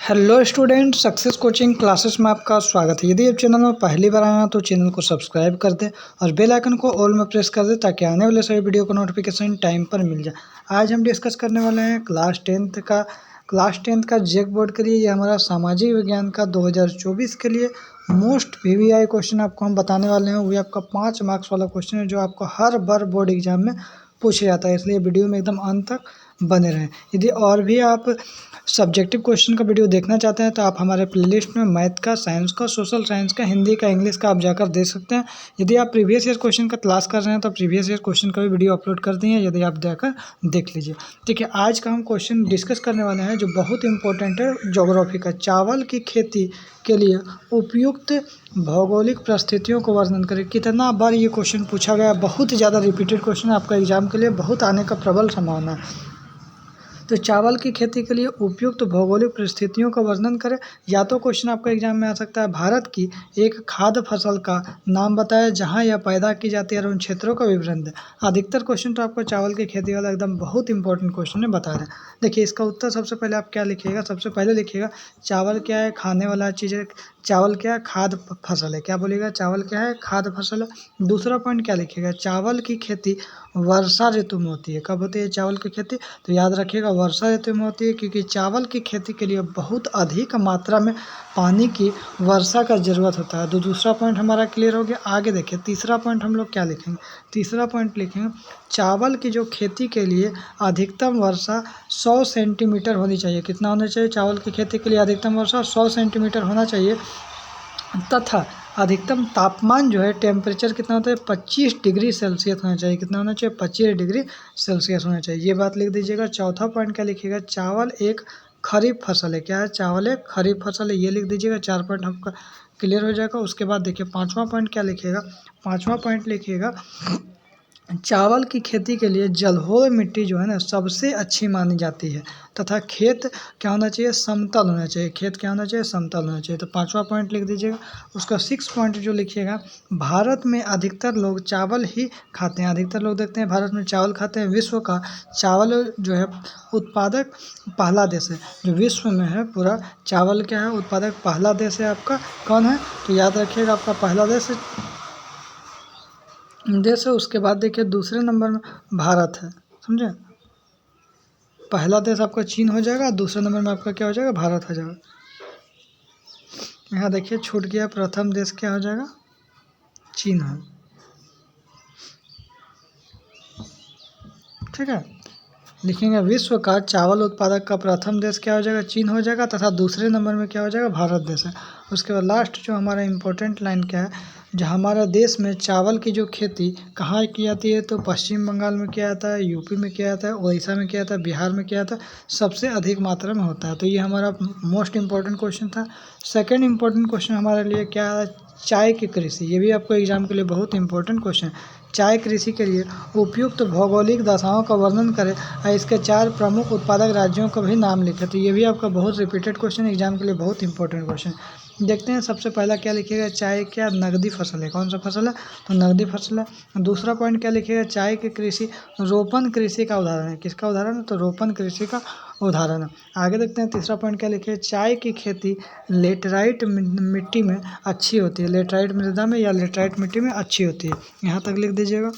Hello student, success coaching classes में आपका स्वागत है। यदि आप चैनल में पहली बार आए हैं तो चैनल को सब्सक्राइब कर दें और बेल आइकन को ऑल में प्रेस कर दें ताकि आने वाले सभी वीडियो का नोटिफिकेशन टाइम पर मिल जाए। आज हम डिस्कस करने वाले हैं क्लास टेंथ का जेक बोर्ड के लिए। ये हमारा सामाजिक विज्ञान का 2024 के लिए मोस्ट वीवीआई क्वेश्चन आपको हम बताने वाले हैं। वो आपका 5 मार्क्स वाला क्वेश्चन है जो आपको हर बार बोर्ड एग्जाम में पूछा जाता है, इसलिए वीडियो में एकदम अंत तक बने रहें। यदि और भी आप सब्जेक्टिव क्वेश्चन का वीडियो देखना चाहते हैं तो आप हमारे प्लेलिस्ट में मैथ का, साइंस का, सोशल साइंस का, हिंदी का, इंग्लिश का आप जाकर देख सकते हैं। यदि आप प्रीवियस ईयर क्वेश्चन का तलाश कर रहे हैं तो प्रीवियस ईयर क्वेश्चन का भी वीडियो अपलोड कर दिए हैं, यदि आप जाकर देख लीजिए। ठीक है, आज का हम क्वेश्चन डिस्कस करने वाले हैं जो बहुत इंपॉर्टेंट है, ज्योग्राफी का। चावल की खेती के लिए उपयुक्त भौगोलिक परिस्थितियों को वर्णन करें। कितना बार ये क्वेश्चन पूछा गया, बहुत ज़्यादा रिपीटेड क्वेश्चन है, आपका एग्जाम के लिए बहुत आने का प्रबल संभावना है। तो चावल की खेती के लिए उपयुक्त भौगोलिक परिस्थितियों का वर्णन करें। या तो क्वेश्चन आपका एग्जाम में आ सकता है, भारत की एक खाद्य फसल का नाम बताएं जहां यह पैदा की जाती है और उन क्षेत्रों का विवरण दें। अधिकतर क्वेश्चन तो आपको चावल की खेती वाला एकदम बहुत इंपॉर्टेंट क्वेश्चन है, बता दें। देखिए, इसका उत्तर सबसे पहले आप क्या लिखिएगा, सबसे पहले लिखिएगा चावल क्या है, खाने वाला चीज़ है। चावल क्या है, खाद्य फसल है। क्या बोलिएगा, चावल क्या है, खाद्य फसल है। दूसरा पॉइंट क्या लिखिएगा, चावल की खेती वर्षा ऋतु में होती है। कब होती है चावल की खेती, तो याद रखिएगा वर्षा ऋतु में होती है, क्योंकि चावल की खेती के लिए बहुत अधिक मात्रा में पानी की वर्षा का ज़रूरत होता है। तो दूसरा पॉइंट हमारा क्लियर हो गया। आगे देखिए, तीसरा पॉइंट हम लोग क्या लिखेंगे, तीसरा पॉइंट लिखेंगे चावल की जो खेती के लिए अधिकतम वर्षा 100 सेंटीमीटर होनी चाहिए। कितना होना चाहिए, चावल की खेती के लिए अधिकतम वर्षा 100 सेंटीमीटर होना चाहिए। तथा अधिकतम तापमान जो है, टेम्परेचर कितना होता है, 25 डिग्री सेल्सियस होना चाहिए। कितना होना चाहिए, 25 डिग्री सेल्सियस होना चाहिए। ये बात लिख दीजिएगा। चौथा पॉइंट क्या लिखिएगा, चावल एक खरीफ फसल है। क्या है, चावल एक खरीफ फसल है, ये लिख दीजिएगा। 4 पॉइंट आपका क्लियर हो जाएगा। उसके बाद देखिए पाँचवा पॉइंट क्या लिखिएगा, पाँचवा पॉइंट लिखिएगा चावल की खेती के लिए जलोढ़ मिट्टी जो है ना सबसे अच्छी मानी जाती है। तथा खेत क्या होना चाहिए, समतल होना चाहिए। खेत क्या होना चाहिए, समतल होना चाहिए। तो पांचवा पॉइंट लिख दीजिएगा। उसका 6 पॉइंट जो लिखिएगा, भारत में अधिकतर लोग चावल ही खाते हैं। अधिकतर लोग देखते हैं भारत में चावल खाते हैं। विश्व का चावल जो है उत्पादक पहला देश है, जो विश्व में है पूरा चावल क्या है, उत्पादक पहला देश है आपका। कौन है, तो याद रखिएगा आपका पहला देश है। उसके बाद देखिए दूसरे नंबर में भारत है, समझे। पहला देश आपका चीन हो जाएगा, दूसरे नंबर में आपका क्या हो जाएगा, भारत हो जाएगा। यहाँ देखिए छूट गया, प्रथम देश क्या हो जाएगा, चीन है। ठीक है, लिखेंगे विश्व का चावल उत्पादक का प्रथम देश क्या हो जाएगा, चीन हो जाएगा। तथा दूसरे नंबर में क्या हो जाएगा, भारत देश है। उसके बाद लास्ट जो हमारा इम्पोर्टेंट लाइन क्या है, जो हमारे देश में चावल की जो खेती कहाँ की जाती है, तो पश्चिम बंगाल में किया जाता है, यूपी में किया जाता है, उड़ीसा में किया जाता है, बिहार में किया जाता है, सबसे अधिक मात्रा में होता है। तो ये हमारा मोस्ट इम्पोर्टेंट क्वेश्चन था। सेकेंड इम्पोर्टेंट क्वेश्चन हमारे लिए क्या है, चाय की कृषि। ये भी आपको एग्जाम के लिए बहुत इंपॉर्टेंट क्वेश्चन है। चाय कृषि के लिए उपयुक्त भौगोलिक दशाओं का वर्णन करें और इसके 4 प्रमुख उत्पादक राज्यों का भी नाम लिखें। तो ये भी आपका बहुत रिपीटेड क्वेश्चन, एग्जाम के लिए बहुत इंपॉर्टेंट क्वेश्चन। देखते हैं सबसे पहला क्या लिखिएगा, चाय क्या नगदी फसल है। कौन सा फसल है, तो नगदी फसल है। दूसरा पॉइंट क्या लिखिएगा, चाय की कृषि रोपण कृषि का उदाहरण है। किसका उदाहरण है, तो रोपण कृषि का उदाहरण है। आगे देखते हैं तीसरा पॉइंट क्या लिखिए, चाय की खेती लेटराइट मिट्टी में अच्छी होती है। लेटराइट मृदा में या लेटराइट मिट्टी में अच्छी होती है, यहाँ तक लिख दीजिएगा।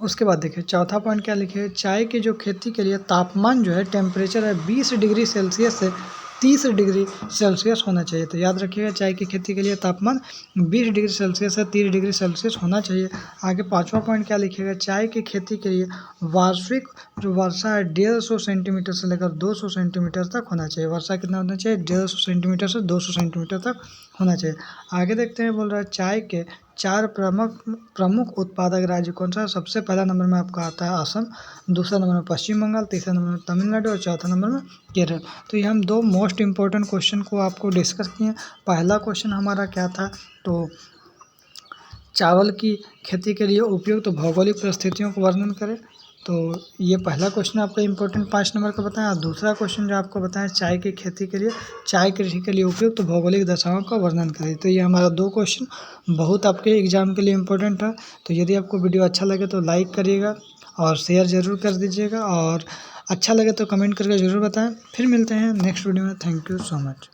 उसके बाद देखिए चौथा पॉइंट क्या लिखे, चाय की जो खेती के लिए तापमान जो है, टेम्परेचर है 20 डिग्री सेल्सियस से 30 डिग्री सेल्सियस होना चाहिए। तो याद रखिएगा चाय की खेती के लिए तापमान 20 डिग्री सेल्सियस से 30 डिग्री सेल्सियस होना चाहिए। आगे पाँचवा पॉइंट क्या लिखिएगा, चाय की खेती के लिए वार्षिक जो वर्षा है 150 सेंटीमीटर से लेकर 200 सेंटीमीटर तक होना चाहिए। वर्षा कितना होना चाहिए, 150 सेंटीमीटर से 200 सेंटीमीटर तक होना चाहिए। आगे देखते हैं, बोल रहा है चाय के 4 प्रमुख उत्पादक राज्य कौन सा है। सबसे पहला नंबर में आपका आता है असम, दूसरा नंबर में पश्चिम बंगाल, तीसरा नंबर में तमिलनाडु और चौथा नंबर में केरल। तो ये हम 2 मोस्ट इंपॉर्टेंट क्वेश्चन को आपको डिस्कस किए। पहला क्वेश्चन हमारा क्या था, तो चावल की खेती के लिए उपयुक्त भौगोलिक परिस्थितियों को वर्णन करें। तो ये पहला क्वेश्चन आपका इंपॉर्टेंट 5 नंबर का बताया। दूसरा क्वेश्चन जो आपको बताया, चाय की खेती के लिए, चाय कृषि के लिए उपयुक्त भौगोलिक दशाओं का वर्णन करें। तो ये हमारा 2 क्वेश्चन बहुत आपके एग्जाम के लिए इम्पोर्टेंट है। तो यदि आपको वीडियो अच्छा लगे तो लाइक करिएगा और शेयर ज़रूर कर दीजिएगा। और अच्छा लगे तो कमेंट करके ज़रूर बताएं। फिर मिलते हैं नेक्स्ट वीडियो में। Thank you so much.